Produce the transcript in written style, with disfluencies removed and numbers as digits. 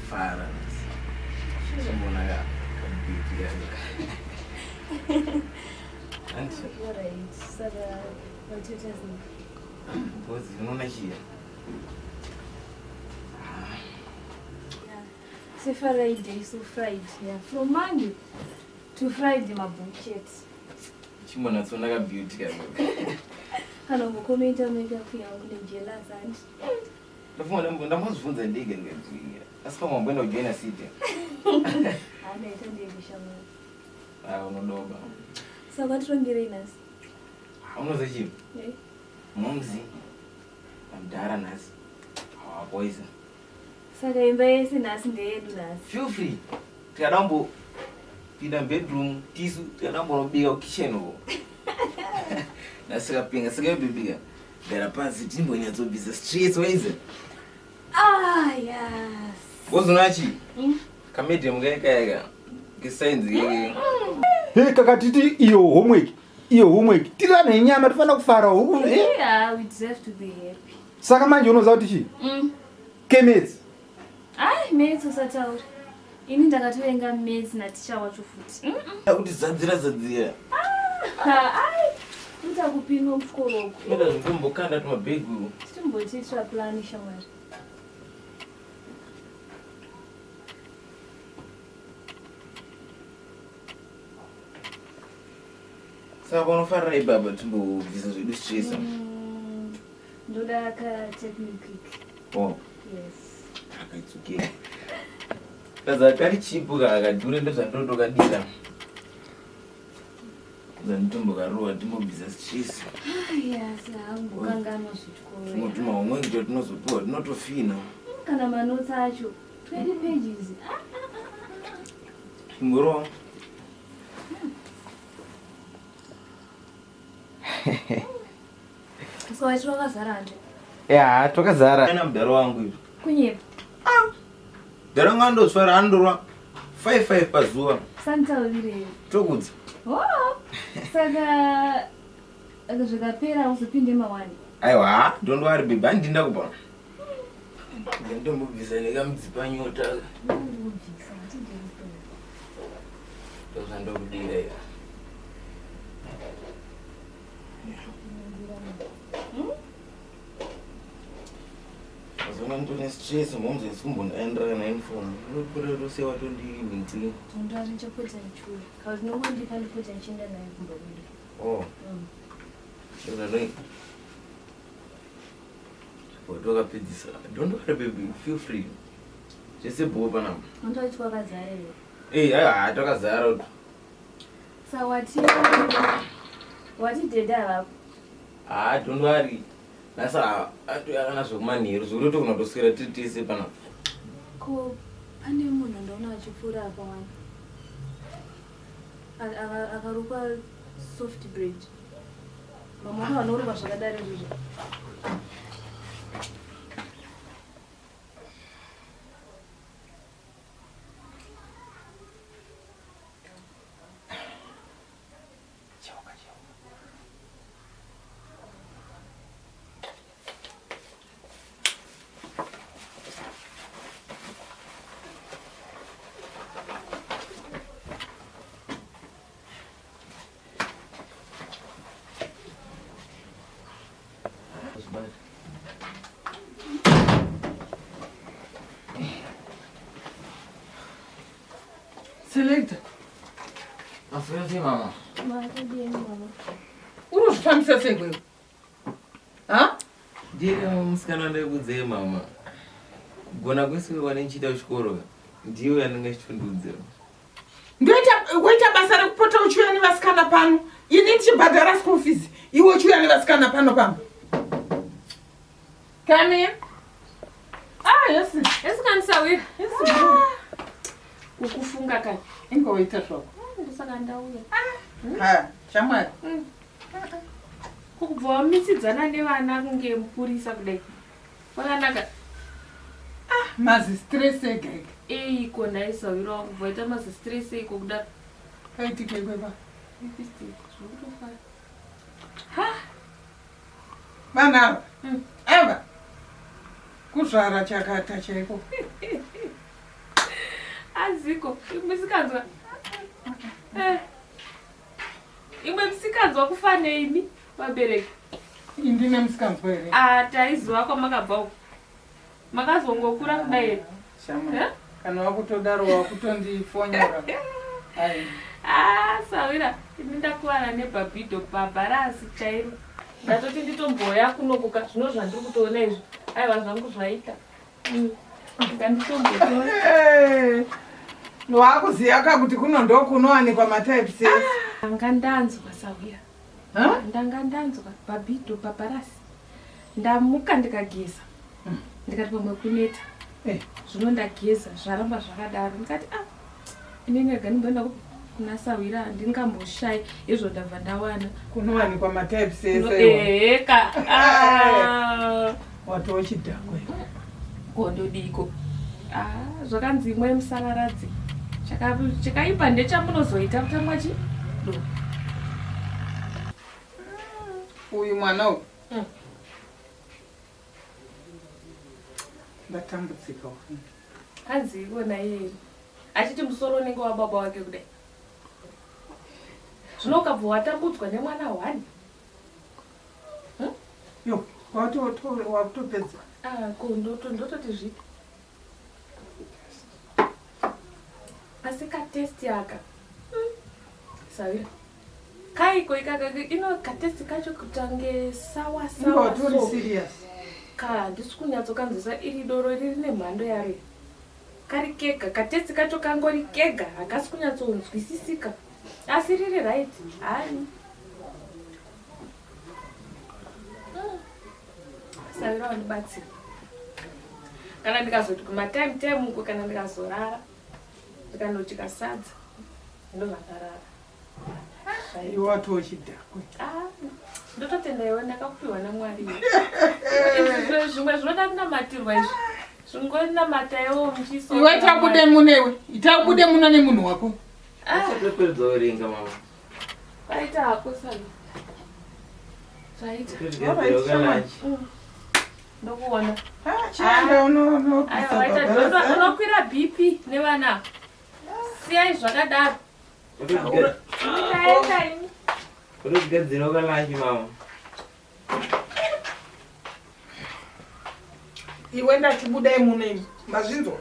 fara. Someone got beauty. Alright, so what it is. What's going on here? So Friday, so Friday, yeah. From Monday to Friday, my bucket. Chimona so naga beauty kazi. Hano mukomenta makeup yangu ni jealous and. Tafuna ndamuzivunza ndege ngezi. Asifama mbona ujoina city. Ana itande bishamu. Unodoba. So what rongere nasi? Unoza chipo? Mumzi. Amdara nasi. Poison. Saka imba yese nasi ndeyedu nasi. Feel free. Tiadambo pida bedroom tisu tiadambo no big kitchen ho. Nasika pinga sika bibiga. Dera pansi timbo nyazo business streets ways. Yes. Wozunachi? Kamedi mgeka kisainzi yake. Hey kakatiti iyo homework. Iyo homework. Tira na nyama tufana kufara huko. Yeah, we deserve to be happy. Saka manje unoza kuti chi? Kemezi. Mates usataura. Ini ndakatoenga mates na teacher wacho futi. Kuti zadzira. Utakupinga mfukoroko. Meda zvimbokanda tuma begu. Timbotitra plan shamwari. Saka unofarira ibaba timbobvisa zvedu stress. Ndoda ka technique. Oh. Yes. It's okay. Kaza kari chipu kakadhure ndozvandoto kadira. Zantumbo karuwa timobvisa stress. Yes, angokangana zvitkoro. Timotuma homework ndio tinozopiwa tinotofina. Kana manotes acho 20 pages. Ngoro. So I toka zaranje. Yeah, toka zara. Kana mdaro wangu hivi. Kunyepa. Daro ngando swara andorwa 55 pazuwa. Santa vile. Tokudza. Oh. Saka akazvikapera usipinde mawani. Aiwa, don't worry baby, andinda kupa. Ndombobvisa nekamudzipa nyota. Ndobvisa ndinge. Ndozvandokudira iya. Azona ndone stress momze sikumbondaendera na inform. Unokura rose watondivhinzi. Ndari nchapota nchuya. Kazi nomwe ndikandipota nchinda naye kumba kwedu. Oh. Shona noi. Botoka pedzisa. Don't worry baby, feel free. Jese boba na. Ndachwa kazare. Toka zara. Wati deda hapo. Don't worry. Nasa atoyakana zvokumanheru zvokuti kunotoswera titise pana. Ko pane munhu ndaona achipfuura apa wani. Akarukwa soft braid. Vamwe vanorukwa zvakadaro izvozvo. Selector. Afuyasi mama. Makadini mama. Unozvifambisa sei kwewe? Ndiye musikana ndekudze mama. Gona kwese wanenchita chikoro. Ndiyo yanenge chitundudze. Ngoita basa rekupota uchiuya nevasikana pano. Ini ndichibhadhara school fees. Iwe uchiuya nevasikana pano pano. Come in. Yes. Sahwira. Kukufunga kani. Ingoita zvako. Ndisaka ndauya. Shamwari. Kubva wamisidzana nevana kunge mupurisa kudai. Wakanaka. Mazi stress ega. Iko naye Sahwira wakubva waita mazi stress iko kudaro. Kaitike kweba. Vana ava. Kuzvara chakata chaiko. aziko imisikanzwa imwe misikanzwa kufaneini vabereki Ndine musikanzwa here taiziva kwamakabva uko makazongokura kudai shama kana wakutodaro wakutondifonyora Sahwira ini ndakuwana nebhabhidho bhabharasi chairo ndatoti nditomboya kunokuka zvino zvandiri kutoona izvi aiwa zvangu zvaita nganditombotora wakuziya kakuti kuno ndo kunowanikwa matypes anga ndanzwa Sahwira ndanga ndanzwa bhabhidho bhabharasi ndamuka ndikageza ndikati pamwe kuneta zvino ndageza zvaramba zvakadaro ndikati inenge ganimboenda kuna Sahwira ndingamboshai izvo ndabva ndawana kunowanikwa matypes watochidhakwe kondodiko zvakanzi imwe musararadzi chakaipa ndechamunozoita kutamwachi uyu mwana uyu ndatambudzika hanzi iwona iye achiti musoro unenge wababa wake kudai zvino ukabva watambudzwa nemwana wani yo wakutopedza ndototi zviti asi katesti aka Sahwira kaiko ikaka ino katesti kacho kutange sawa so serious handisi kunyatsokanzwisa iri doro riri nemhando yaro kari kega katesti kacho kangori kega hakasi kunyatsonzwisisika asi riri right hani Sahwira wandibatsira kana ndikazoti kumatime uko kana ndikazorara ndikanotika sadza ndozvakarara iwatochidhakwe ndototenda iwe ndakakupiwa naMwari zvimwe zvinoda kunamatirwa izvi zvingonamatawo muchiso iwe tabude munewe itabude muna nemunhu wako achapedza uringa mama paita hako Sahwira zvaita ndokuona chienda unokwira BP nevana siyai zvakadaro urikugadzira ukalanchi mama iwe ndachibudai munemi mazvinzwa